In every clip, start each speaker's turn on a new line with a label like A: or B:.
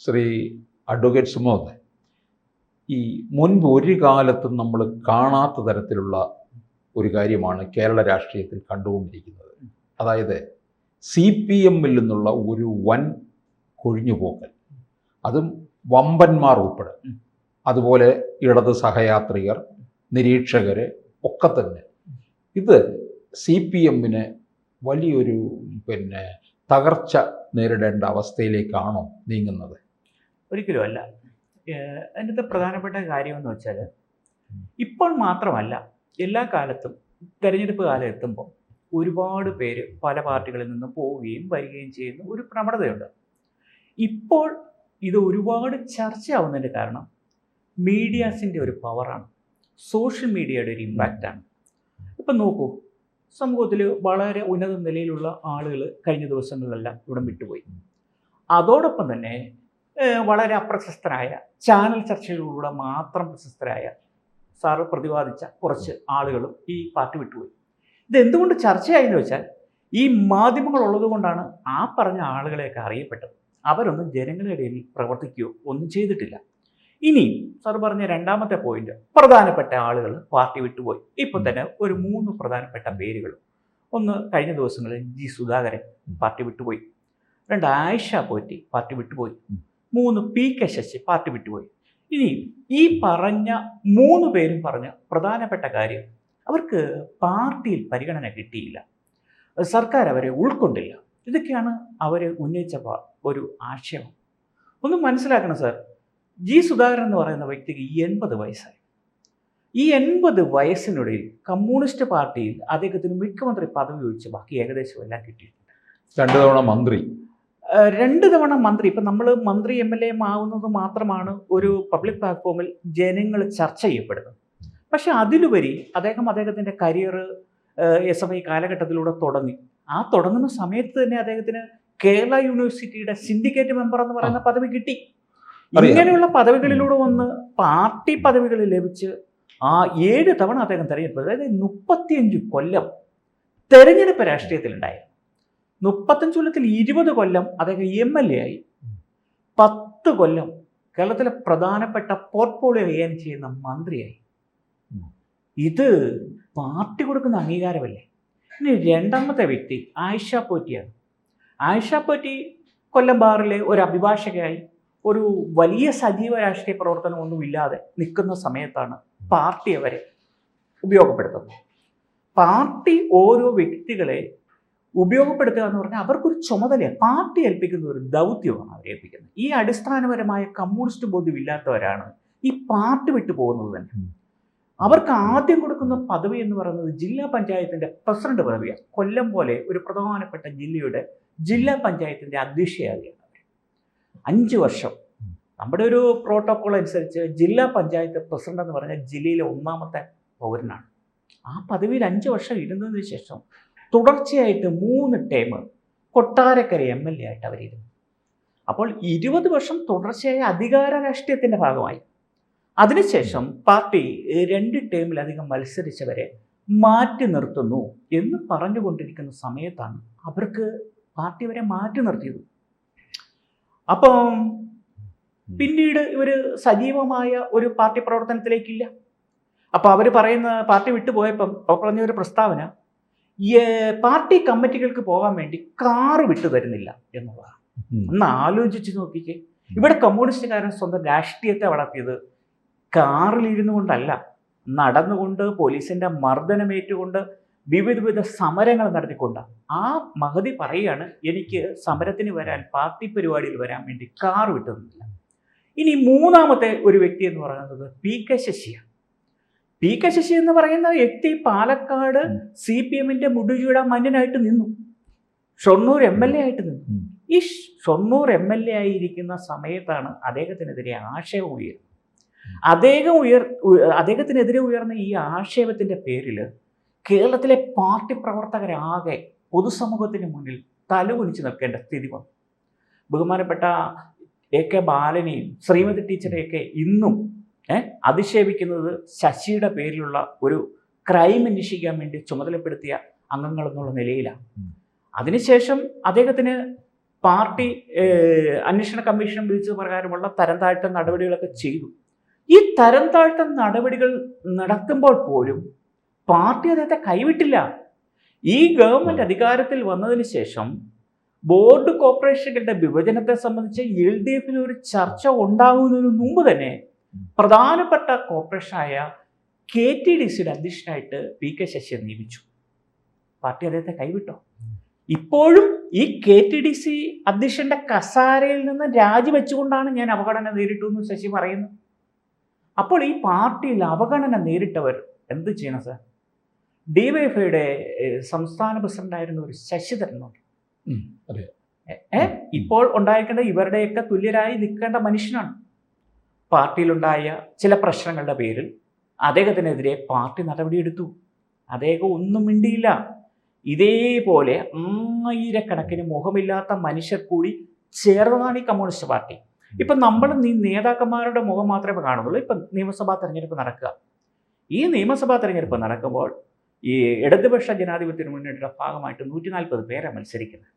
A: Shri advocate Sumod, ഈ മുൻപ് ഒരു കാലത്തും നമ്മൾ കാണാത്ത തരത്തിലുള്ള ഒരു കാര്യമാണ് കേരള രാഷ്ട്രീയത്തിൽ കണ്ടുകൊണ്ടിരിക്കുന്നത്. അതായത് CPM-ൽ നിന്നുള്ള ഒരു വൻ കൊഴിഞ്ഞുപോക്കൽ, അതും വമ്പന്മാർ ഉൾപ്പെടെ, അതുപോലെ ഇടത് സഹയാത്രികർ, നിരീക്ഷകർ ഒക്കെ തന്നെ. ഇത് CPM-ന് വലിയൊരു തകർച്ച നേരിടേണ്ട അവസ്ഥയിലേക്കാണോ നീങ്ങുന്നത്?
B: ഒരിക്കലും അല്ല. അതിൻ്റെ പ്രധാനപ്പെട്ട കാര്യമെന്ന് വെച്ചാൽ, ഇപ്പോൾ മാത്രമല്ല, എല്ലാ കാലത്തും തെരഞ്ഞെടുപ്പ് കാലം എത്തുമ്പോൾ ഒരുപാട് പേര് പല പാർട്ടികളിൽ നിന്ന് പോവുകയും വരികയും ചെയ്യുന്ന ഒരു പ്രവണതയുണ്ട്. ഇപ്പോൾ ഇത് ഒരുപാട് ചർച്ചയാവുന്നതിൻ്റെ കാരണം മീഡിയാസിൻ്റെ ഒരു പവറാണ്, സോഷ്യൽ മീഡിയയുടെ ഒരു ഇമ്പാക്റ്റാണ്. ഇപ്പം നോക്കൂ, സമൂഹത്തിൽ വളരെ ഉന്നത നിലയിലുള്ള ആളുകൾ കഴിഞ്ഞ ദിവസങ്ങളിലെല്ലാം ഇവിടം വിട്ടുപോയി. അതോടൊപ്പം തന്നെ വളരെ അപ്രശസ്തരായ, ചാനൽ ചർച്ചകളിലൂടെ മാത്രം പ്രശസ്തരായ സാറ് പ്രതിപാദിച്ച കുറച്ച് ആളുകളും ഈ പാർട്ടി വിട്ടുപോയി. ഇതെന്തുകൊണ്ട് ചർച്ചയായെന്ന് വെച്ചാൽ, ഈ മാധ്യമങ്ങൾ ഉള്ളത് കൊണ്ടാണ് ആ പറഞ്ഞ ആളുകളെയൊക്കെ അറിയപ്പെട്ടത്. അവരൊന്നും ജനങ്ങളുടെ ഇടയിൽ പ്രവർത്തിക്കുകയോ ഒന്നും ചെയ്തിട്ടില്ല. ഇനി സാർ പറഞ്ഞ രണ്ടാമത്തെ പോയിന്റ്, പ്രധാനപ്പെട്ട ആളുകൾ പാർട്ടി വിട്ടുപോയി. ഇപ്പം തന്നെ ഒരു 3 പ്രധാനപ്പെട്ട പേരുകൾ. ഒന്ന്, കഴിഞ്ഞ ദിവസങ്ങളിൽ G. സുധാകരൻ പാർട്ടി വിട്ടുപോയി. 2, ആയിഷ പോറ്റി പാർട്ടി വിട്ടുപോയി. 3, PK ശശി പാർട്ടി വിട്ടുപോയി. ഇനി ഈ പറഞ്ഞ 3 പേരും പറഞ്ഞ പ്രധാനപ്പെട്ട കാര്യം, അവർക്ക് പാർട്ടിയിൽ പരിഗണന കിട്ടിയില്ല, സർക്കാർ അവരെ ഉൾക്കൊണ്ടില്ല. ഇതൊക്കെയാണ് അവർ ഉന്നയിച്ച ഒരു ആശയം. ഒന്ന് മനസ്സിലാക്കണം സാർ, G. സുധാകരൻ എന്ന് പറയുന്ന വ്യക്തിക്ക് 80 വയസ്സായി. ഈ 80 വയസ്സിനിടയിൽ കമ്മ്യൂണിസ്റ്റ് പാർട്ടിയിൽ അദ്ദേഹത്തിന് മുഖ്യമന്ത്രി പദവി ഒഴിച്ച് ബാക്കി ഏകദേശം എല്ലാം കിട്ടിയിട്ടുണ്ട്.
A: 2 തവണ മന്ത്രി.
B: 2 തവണ മന്ത്രി. ഇപ്പം നമ്മൾ മന്ത്രി MLA ആവുന്നത് മാത്രമാണ് ഒരു പബ്ലിക് പ്ലാറ്റ്ഫോമിൽ ജനങ്ങൾ ചർച്ച ചെയ്യപ്പെടുന്നത്. പക്ഷെ അതിലുപരി അദ്ദേഹത്തിൻ്റെ കരിയർ SFI കാലഘട്ടത്തിലൂടെ തുടങ്ങി. ആ തുടങ്ങുന്ന സമയത്ത് തന്നെ അദ്ദേഹത്തിന് കേരള യൂണിവേഴ്സിറ്റിയുടെ സിൻഡിക്കേറ്റ് മെമ്പർ എന്ന് പറയുന്ന പദവി കിട്ടി. ഇങ്ങനെയുള്ള പദവികളിലൂടെ വന്ന് പാർട്ടി പദവികൾ ലഭിച്ച് 7 തവണ അദ്ദേഹം തെരഞ്ഞെടുപ്പ്, അതായത് 35 കൊല്ലം തെരഞ്ഞെടുപ്പ് രാഷ്ട്രീയത്തിലുണ്ടായി. 35 കൊല്ലത്തിൽ 20 കൊല്ലം അദ്ദേഹം MLA ആയി. 10 കൊല്ലം കേരളത്തിലെ പ്രധാനപ്പെട്ട പോർട്ട്ഫോളിയോ കൈകാര്യം ചെയ്യുന്ന മന്ത്രിയായി. ഇത് പാർട്ടി കൊടുക്കുന്ന അംഗീകാരമല്ലേ? ഇനി രണ്ടാമത്തെ വ്യക്തി ആയിഷ പോറ്റിയാണ്. ആയിഷ പോറ്റി കൊല്ലം ബാറിലെ ഒരു അഭിഭാഷകയായി ഒരു വലിയ സജീവ രാഷ്ട്രീയ പ്രവർത്തനമൊന്നുമില്ലാതെ നിൽക്കുന്ന സമയത്താണ് പാർട്ടി അവരെ ഉപയോഗപ്പെടുത്തുന്നത്. പാർട്ടി ഓരോ വ്യക്തികളെ ഉപയോഗപ്പെടുത്തുക എന്ന് പറഞ്ഞാൽ അവർക്കൊരു ചുമതലയാണ്, പാർട്ടി ഏൽപ്പിക്കുന്ന ഒരു ദൗത്യമാണ് അവരെ ഏൽപ്പിക്കുന്നത്. ഈ അടിസ്ഥാനപരമായ കമ്മ്യൂണിസ്റ്റ് ബോധ്യമില്ലാത്തവരാണ് ഈ പാർട്ടി വിട്ടു പോകുന്നത് തന്നെ. അവർക്ക് ആദ്യം കൊടുക്കുന്ന പദവി എന്ന് പറയുന്നത് ജില്ലാ പഞ്ചായത്തിൻ്റെ പ്രസിഡന്റ് പദവിയാണ്. കൊല്ലം പോലെ ഒരു പ്രധാനപ്പെട്ട ജില്ലയുടെ ജില്ലാ പഞ്ചായത്തിൻ്റെ അധ്യക്ഷയാകുകയാണ് അവർ. 5 വർഷം നമ്മുടെ ഒരു പ്രോട്ടോക്കോൾ അനുസരിച്ച് ജില്ലാ പഞ്ചായത്ത് പ്രസിഡന്റ് എന്ന് പറഞ്ഞാൽ ജില്ലയിലെ 1ാമത്തെ പൗരനാണ്. ആ പദവിയിൽ 5 വർഷം ഇരുന്നതിന് ശേഷം തുടർച്ചയായിട്ട് 3 ടേം കൊട്ടാരക്കര MLA ആയിട്ട് അവരിരുന്നു. അപ്പോൾ 20 വർഷം തുടർച്ചയായ അധികാര രാഷ്ട്രീയത്തിൻ്റെ ഭാഗമായി. അതിനുശേഷം പാർട്ടി 2 ടേമിലധികം മത്സരിച്ചവരെ മാറ്റി നിർത്തുന്നു എന്ന് പറഞ്ഞുകൊണ്ടിരിക്കുന്ന സമയത്താണ് അവർക്ക് പാർട്ടി അവരെ മാറ്റി നിർത്തിയത്. അപ്പം പിന്നീട് ഇവർ സജീവമായ ഒരു പാർട്ടി പ്രവർത്തനത്തിലേക്കില്ല. അപ്പോൾ അവർ പറയുന്ന, പാർട്ടി വിട്ടുപോയപ്പം അവർ പറഞ്ഞ ഒരു പ്രസ്താവന, പാർട്ടി കമ്മിറ്റികൾക്ക് പോകാൻ വേണ്ടി കാറ് വിട്ടു തരുന്നില്ല എന്നുള്ളതാണ്. ഒന്ന് ആലോചിച്ച് നോക്കിക്കേ, ഇവിടെ കമ്മ്യൂണിസ്റ്റുകാരൻ സ്വന്തം രാഷ്ട്രീയത്തെ വളർത്തിയത് കാറിലിരുന്നു കൊണ്ടല്ല, നടന്നുകൊണ്ട്, പോലീസിൻ്റെ മർദ്ദനമേറ്റുകൊണ്ട്, വിവിധ സമരങ്ങൾ നടത്തിക്കൊണ്ട്. ആ മഹതി പറയുകയാണ്, എനിക്ക് സമരത്തിന് വരാൻ, പാർട്ടി പരിപാടിയിൽ വരാൻ വേണ്ടി കാർ വിട്ടുന്നില്ല. ഇനി 3ാമത്തെ ഒരു വ്യക്തി എന്ന് പറയുന്നത് PK ശശിയാണ്. PK ശശി എന്ന് പറയുന്ന വ്യക്തി പാലക്കാട് CPM-ന്റെ മുടിചൂടാൻ മന്നനായിട്ട് നിന്നു, ഷൊർണൂർ MLA ആയിട്ട് നിന്നു. ഈ ഷൊർണൂർ MLA ആയിരിക്കുന്ന സമയത്താണ് അദ്ദേഹത്തിനെതിരെ ആക്ഷേപം ഉയർന്നത്. അദ്ദേഹത്തിനെതിരെ ഉയർന്ന ഈ ആക്ഷേപത്തിൻ്റെ പേരിൽ കേരളത്തിലെ പാർട്ടി പ്രവർത്തകരാകെ പൊതുസമൂഹത്തിന് മുന്നിൽ തലകുനിച്ച് നിൽക്കേണ്ട സ്ഥിതി വന്നു. ബഹുമാനപ്പെട്ട AK ബാലനെയും ശ്രീമതി ടീച്ചറെയൊക്കെ ഇന്നും അധിക്ഷേപിക്കുന്നത് ശശിയുടെ പേരിലുള്ള ഒരു ക്രൈം അന്വേഷിക്കാൻ വേണ്ടി ചുമതലപ്പെടുത്തിയ അംഗങ്ങൾ എന്നുള്ള നിലയിലാണ്. അതിനുശേഷം അദ്ദേഹത്തിന് പാർട്ടി അന്വേഷണ കമ്മീഷൻ വിധിച്ച പ്രകാരമുള്ള തരം താഴ്ത്തൽ നടപടികളൊക്കെ ചെയ്തു. ഈ തരം താഴ്ത്തൽ നടപടികൾ നടത്തുമ്പോൾ പോലും പാർട്ടി അദ്ദേഹത്തെ കൈവിട്ടില്ല. ഈ ഗവൺമെന്റ് അധികാരത്തിൽ വന്നതിന് ശേഷം ബോർഡ് കോർപ്പറേഷനുകളുടെ വിഭജനത്തെ സംബന്ധിച്ച് LDF ഒരു ചർച്ച ഉണ്ടാകുന്നതിന് മുമ്പ് തന്നെ പ്രധാനപ്പെട്ട കോർപ്പറേഷനായ KTDCയുടെ അധ്യക്ഷനായിട്ട് PK ശശിയെ നിയമിച്ചു. പാർട്ടി അദ്ദേഹത്തെ കൈവിട്ടോ? ഇപ്പോഴും ഈ KTDC അധ്യക്ഷന്റെ കസാരയിൽ നിന്ന് രാജിവെച്ചുകൊണ്ടാണ് ഞാൻ അവഗണന നേരിട്ടു എന്ന് ശശി പറയുന്നത്. അപ്പോൾ ഈ പാർട്ടിയിൽ അവഗണന നേരിട്ടവർ എന്ത് ചെയ്യണം സാർ? DYFIയുടെ സംസ്ഥാന പ്രസിഡന്റായിരുന്ന ഒരു ശശിധരനുണ്ട്. ഇപ്പോൾ ഉണ്ടായിരിക്കേണ്ട ഇവരുടെയൊക്കെ തുല്യരായി നിൽക്കേണ്ട മനുഷ്യനാണ്. പാർട്ടിയിലുണ്ടായ ചില പ്രശ്നങ്ങളുടെ പേരിൽ അദ്ദേഹത്തിനെതിരെ പാർട്ടി നടപടിയെടുത്തു. അദ്ദേഹം ഒന്നും മിണ്ടിയില്ല. ഇതേപോലെ ആയിരക്കണക്കിന് മുഖമില്ലാത്ത മനുഷ്യർ കൂടി ചേർന്നതാണ് ഈ കമ്മ്യൂണിസ്റ്റ് പാർട്ടി. ഇപ്പം നമ്മൾ നേതാക്കന്മാരുടെ മുഖം മാത്രമേ കാണുന്നുള്ളൂ. ഇപ്പം നിയമസഭാ തെരഞ്ഞെടുപ്പ് നടക്കുക. ഈ നിയമസഭാ തെരഞ്ഞെടുപ്പ് നടക്കുമ്പോൾ ഈ ഇടതുപക്ഷ ജനാധിപത്യ മുന്നണിയുടെ ഭാഗമായിട്ട് 140 പേരെ മത്സരിക്കുന്നത്.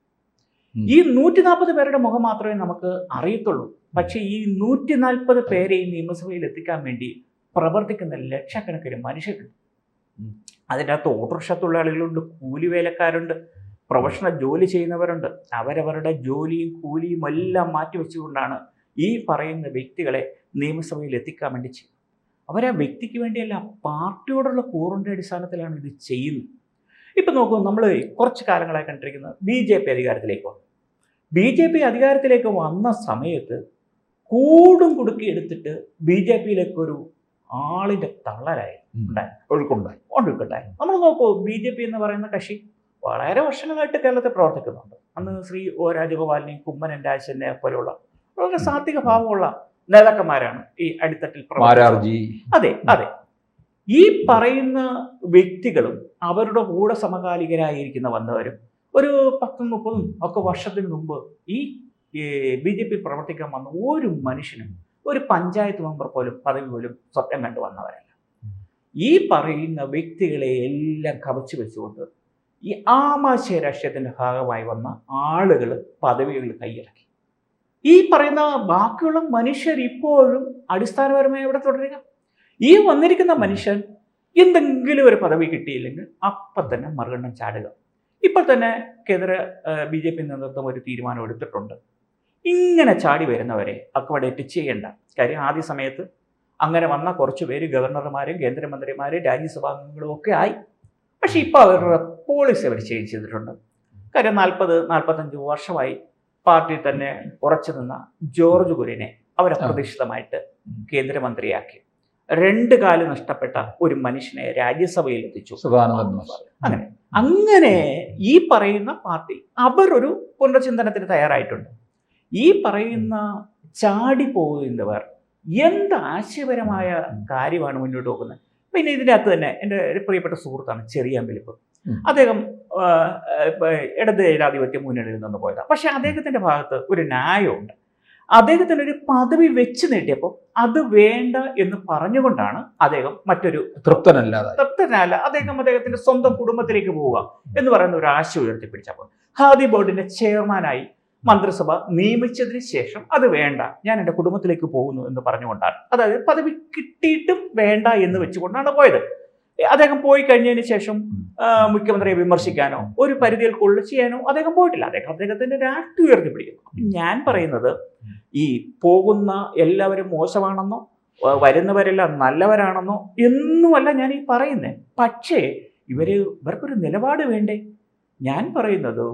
B: ഈ 140 പേരുടെ മുഖം മാത്രമേ നമുക്ക് അറിയത്തുള്ളൂ. പക്ഷേ ഈ 140 പേരെ ഈ നിയമസഭയിൽ എത്തിക്കാൻ വേണ്ടി പ്രവർത്തിക്കുന്ന ലക്ഷക്കണക്കിന് മനുഷ്യരുണ്ട്. അതിൻ്റെ അകത്ത് ഓട്ടോറിക്ഷ തൊഴിലാളികളുണ്ട്, കൂലിവേലക്കാരുണ്ട്, പ്രൊഫഷണൽ ജോലി ചെയ്യുന്നവരുണ്ട്. അവരവരുടെ ജോലിയും കൂലിയും എല്ലാം മാറ്റിവെച്ചുകൊണ്ടാണ് ഈ പറയുന്ന വ്യക്തികളെ നിയമസഭയിൽ എത്തിക്കാൻ വേണ്ടി ചെയ്യുന്നത്. അവരാ വ്യക്തിക്ക് വേണ്ടിയല്ല, പാർട്ടിയോടുള്ള കൂറിൻ്റെ അടിസ്ഥാനത്തിലാണ് ഇത് ചെയ്യുന്നത്. ഇപ്പം നോക്കൂ, നമ്മൾ കുറച്ച് കാലങ്ങളായി കണ്ടിരിക്കുന്നത് BJP അധികാരത്തിലേക്ക് വന്നു. BJP അധികാരത്തിലേക്ക് വന്ന സമയത്ത് കൂടും കുടുക്കി എടുത്തിട്ട് BJPയിലേക്കൊരു ആളിൻ്റെ തള്ളലായി ഒഴുക്കുണ്ടായി. നമ്മൾ നോക്കൂ, BJP എന്ന് പറയുന്ന കക്ഷി വളരെ വർഷങ്ങളായിട്ട് കേരളത്തിൽ പ്രവർത്തിക്കുന്നുണ്ട്. അന്ന് ശ്രീ O രാജഗോപാലിനെയും കുമ്മനം രാജനെ പോലെയുള്ള വളരെ സാത്വിക ഭാവമുള്ള നേതാക്കന്മാരാണ് ഈ അടിത്തട്ടിൽ പ്രവർത്തിച്ചത്. അതെ. ഈ പറയുന്ന വ്യക്തികളും അവരുടെ കൂടെ സമകാലികരായിരിക്കുന്ന വന്നവരും ഒരു 10-30 ഒക്കെ വർഷത്തിന് മുമ്പ് ഈ BJP പ്രവർത്തിക്കാൻ വന്ന ഒരു മനുഷ്യനും ഒരു പഞ്ചായത്ത് മെമ്പർ പോലും പദവി പോലും സ്വപ്നം കണ്ടു വന്നവരല്ല. ഈ പറയുന്ന വ്യക്തികളെ എല്ലാം കവച്ചു വെച്ചുകൊണ്ട് ഈ ആമാശയ രാഷ്ട്രീയത്തിൻ്റെ ഭാഗമായി വന്ന ആളുകൾ പദവികൾ കൈയടക്കി. ഈ പറയുന്ന ബാക്കിയുള്ള മനുഷ്യർ ഇപ്പോഴും അടിസ്ഥാനപരമായി ഇവിടെ തുടരുക. ഈ വന്നിരിക്കുന്ന മനുഷ്യൻ എന്തെങ്കിലും ഒരു പദവി കിട്ടിയില്ലെങ്കിൽ അപ്പം തന്നെ മറുകണ്ഠം ചാടുക. ഇപ്പോൾ തന്നെ കേന്ദ്ര BJP നേതൃത്വം ഒരു തീരുമാനം എടുത്തിട്ടുണ്ട്. ഇങ്ങനെ ചാടി വരുന്നവരെ അക്വഡേറ്റ് ചെയ്യേണ്ട കാര്യം. ആദ്യ സമയത്ത് അങ്ങനെ വന്ന കുറച്ച് പേര് ഗവർണർമാരും കേന്ദ്രമന്ത്രിമാരും രാജ്യസഭാംഗങ്ങളും ഒക്കെ ആയി. പക്ഷെ ഇപ്പോൾ അവരുടെ പോളിസി അവർ ചേഞ്ച് ചെയ്തിട്ടുണ്ട്. കാര്യം 40-45 വർഷമായി പാർട്ടി തന്നെ ഉറച്ചു നിന്ന ജോർജ് കുര്യനെ അവരപ്രതീക്ഷിതമായിട്ട് കേന്ദ്രമന്ത്രിയാക്കി. 2 കാല് നഷ്ടപ്പെട്ട ഒരു മനുഷ്യനെ രാജ്യസഭയിൽ എത്തിച്ചു. അങ്ങനെ ഈ പറയുന്ന പാർട്ടി അവരൊരു പുനർചിന്തനത്തിന് തയ്യാറായിട്ടുണ്ട്. ഈ പറയുന്ന ചാടിപ്പോകുന്നവർ എന്ത് ആശയപരമായ കാര്യമാണ് മുന്നോട്ട് പോകുന്നത്. പിന്നെ ഇതിൻ്റെ അകത്ത് തന്നെ എൻ്റെ ഒരു പ്രിയപ്പെട്ട സുഹൃത്താണ് ചെറിയാമ്പലിപ്പ്. അദ്ദേഹം ഇടത് ജനാധിപത്യ മുന്നണിയിൽ നിന്ന് പോയതാണ്. പക്ഷെ അദ്ദേഹത്തിൻ്റെ ഭാഗത്ത് ഒരു ന്യായമുണ്ട്. അദ്ദേഹത്തിന് ഒരു പദവി വെച്ച് നീട്ടിയപ്പോൾ അത് വേണ്ട എന്ന് പറഞ്ഞുകൊണ്ടാണ് അദ്ദേഹം മറ്റൊരു തൃപ്തനല്ല അദ്ദേഹത്തിന്റെ സ്വന്തം കുടുംബത്തിലേക്ക് പോവുക എന്ന് പറയുന്ന ഒരു ആശയം ഉയർത്തിപ്പിടിച്ചപ്പോൾ ഖാദി ബോർഡിന്റെ ചെയർമാനായി മന്ത്രിസഭ നിയമിച്ചതിന് ശേഷം അത് വേണ്ട, ഞാൻ എൻ്റെ കുടുംബത്തിലേക്ക് പോകുന്നു എന്ന് പറഞ്ഞുകൊണ്ടാണ്. അതായത് പദവി കിട്ടിയിട്ടും വേണ്ട എന്ന് വെച്ചുകൊണ്ടാണ് പോയത്. അദ്ദേഹം പോയി കഴിഞ്ഞതിന് ശേഷം മുഖ്യമന്ത്രിയെ വിമർശിക്കാനോ ഒരു പരിധിയിൽ കൊള്ളു ചെയ്യാനോ അദ്ദേഹം പോയിട്ടില്ല. അദ്ദേഹത്തിന്റെ രാഷ്ട്രീയം ഉയർത്തിപ്പിടിക്കുന്നു. ഞാൻ പറയുന്നത് ഈ പോകുന്ന എല്ലാവരും മോശമാണെന്നോ വരുന്നവരെല്ലാം നല്ലവരാണെന്നോ എന്നുമല്ല ഞാൻ ഈ പറയുന്നത്. പക്ഷേ ഇവർക്കൊരു നിലപാട് വേണ്ടേ? ഞാൻ പറയുന്നത്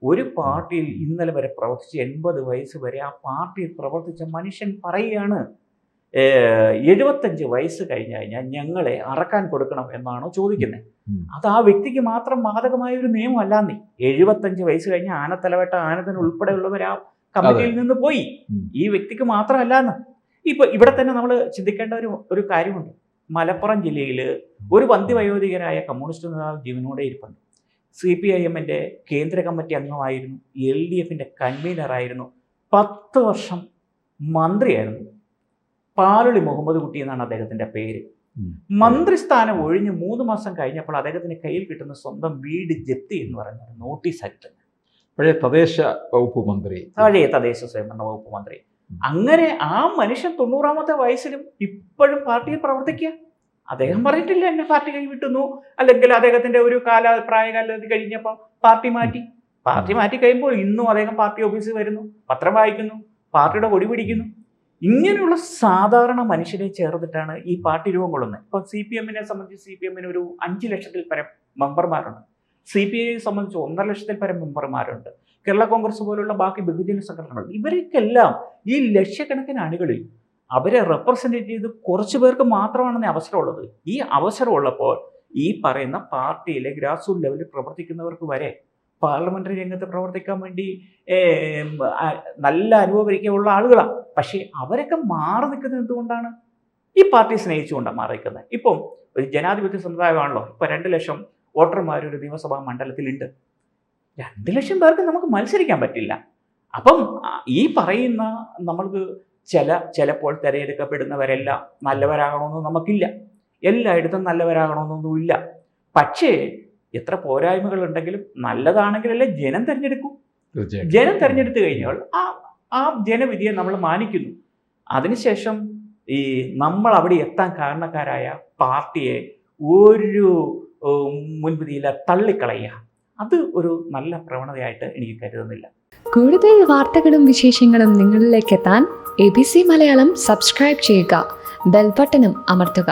B: ഒരു പാർട്ടിയിൽ ഇന്നലെ വരെ പ്രവർത്തിച്ച് 80 വയസ്സ് വരെ ആ പാർട്ടിയിൽ പ്രവർത്തിച്ച മനുഷ്യൻ പറയുകയാണ് 75 വയസ്സ് കഴിഞ്ഞാൽ ഞങ്ങളെ അറക്കാൻ കൊടുക്കണം എന്നാണോ ചോദിക്കുന്നത്? അത് ആ വ്യക്തിക്ക് മാത്രം ബാധകമായ ഒരു നിയമം അല്ലാന്നേ. 75 വയസ്സ് കഴിഞ്ഞ ആനത്തലവട്ട ആനത്തിന് ഉൾപ്പെടെയുള്ളവർ ആ കമ്മിറ്റിയിൽ നിന്ന് പോയി. ഈ വ്യക്തിക്ക് മാത്രമല്ലാന്ന്. ഇവിടെ തന്നെ നമ്മൾ ചിന്തിക്കേണ്ട ഒരു കാര്യമുണ്ട്. മലപ്പുറം ജില്ലയിൽ ഒരു വന്ധ്യവയോധികനായ കമ്മ്യൂണിസ്റ്റ് നേതാവ് ജീവനോടെ ഇരിപ്പുണ്ട്. CPIM-ന്റെ കേന്ദ്ര കമ്മിറ്റി അംഗമായിരുന്നു, LDF-ന്റെ കൺവീനറായിരുന്നു, 10 വർഷം മന്ത്രിയായിരുന്നു. പാലൊളി മുഹമ്മദ് കുട്ടി എന്നാണ് അദ്ദേഹത്തിന്റെ പേര്. മന്ത്രിസ്ഥാനം ഒഴിഞ്ഞ് 3 മാസം കഴിഞ്ഞപ്പോൾ അദ്ദേഹത്തിന് കയ്യിൽ കിട്ടുന്ന സ്വന്തം വീട് ജപ്തി എന്ന് പറയുന്ന നോട്ടീസ് ആയിട്ട്
A: പഴയ തദ്ദേശ വകുപ്പ് മന്ത്രി,
B: പഴയ തദ്ദേശ സ്വയംഭരണ വകുപ്പ് മന്ത്രി. അങ്ങനെ ആ മനുഷ്യൻ 90-ാമത്തെ വയസ്സിലും ഇപ്പോഴും പാർട്ടിയിൽ പ്രവർത്തിക്കുക. അദ്ദേഹം പറഞ്ഞിട്ടില്ല എന്നെ പാർട്ടി കൈവിട്ടുന്നു, അല്ലെങ്കിൽ അദ്ദേഹത്തിന്റെ ഒരു പ്രായകാലത്ത് കഴിഞ്ഞപ്പോൾ പാർട്ടി മാറ്റി കഴിയുമ്പോൾ ഇന്നും അദ്ദേഹം പാർട്ടി ഓഫീസിൽ വരുന്നു, പത്രം വായിക്കുന്നു, പാർട്ടിയുടെ കൊടി പിടിക്കുന്നു. ഇങ്ങനെയുള്ള സാധാരണ മനുഷ്യരെ ചേർത്തിട്ടാണ് ഈ പാർട്ടി രൂപം കൊള്ളുന്നത്. ഇപ്പോൾ CPM-നെ സംബന്ധിച്ച് CPM-ന് ഒരു 5 ലക്ഷത്തിൽ പരം മെമ്പർമാരുണ്ട്. CPI-യെ സംബന്ധിച്ച് 1.5 ലക്ഷത്തിൽ പരം മെമ്പർമാരുണ്ട്. കേരള കോൺഗ്രസ് പോലുള്ള ബാക്കി ബഹുജന സംഘടനകൾ, ഇവർക്കെല്ലാം ഈ ലക്ഷക്കണക്കിന് അണികളിൽ അവരെ റെപ്രസെൻറ്റ് ചെയ്ത് കുറച്ച് പേർക്ക് മാത്രമാണ് അവസരമുള്ളത്. ഈ അവസരമുള്ളപ്പോൾ ഈ പറയുന്ന പാർട്ടിയിലെ ഗ്രാസ് റൂട്ട് ലെവലിൽ പ്രവർത്തിക്കുന്നവർക്ക് വരെ പാർലമെന്ററി രംഗത്ത് പ്രവർത്തിക്കാൻ വേണ്ടി നല്ല അനുഭവപരിചയമുള്ള ആളുകളാണ്. പക്ഷേ അവരൊക്കെ മാറി നിൽക്കുന്നത് എന്തുകൊണ്ടാണ്? ഈ പാർട്ടി സ്നേഹിച്ചുകൊണ്ടാണ് മാറി നിൽക്കുന്നത്. ഇപ്പം ഒരു ജനാധിപത്യ സമുദായമാണല്ലോ. ഇപ്പം 2 ലക്ഷം വോട്ടർമാർ ഒരു നിയമസഭാ മണ്ഡലത്തിലുണ്ട്. 2 ലക്ഷം പേർക്ക് നമുക്ക് മത്സരിക്കാൻ പറ്റില്ല. അപ്പം ഈ പറയുന്ന നമ്മൾക്ക് ചിലപ്പോൾ തിരഞ്ഞെടുക്കപ്പെടുന്നവരെല്ലാം നല്ലവരാകണമെന്നും നമുക്കില്ല, എല്ലായിടത്തും നല്ലവരാകണമെന്നൊന്നുമില്ല. പക്ഷേ എത്ര പോരായ്മകളുണ്ടെങ്കിലും നല്ലതാണെങ്കിലല്ലേ ജനം തിരഞ്ഞെടുക്കൂ. ജനം തിരഞ്ഞെടുത്തു കഴിഞ്ഞാൽ ആ ജനവിധിയെ നമ്മൾ മാനിക്കുന്നു. അതിനുശേഷം ഈ നമ്മൾ അവിടെ എത്താൻ കാരണക്കാരായ പാർട്ടിയെ ഒരു മുൻവിധിയില്ല തള്ളിക്കളയുക, അത് ഒരു നല്ല പ്രവണതയായിട്ട് എനിക്ക് കരുതുന്നില്ല.
C: കൂടുതൽ വാർത്തകളും വിശേഷങ്ങളും നിങ്ങളിലേക്ക് എത്താൻ ABC മലയാളം സബ്സ്ക്രൈബ് ചെയ്യുക, ബെൽ ബട്ടണും അമർത്തുക.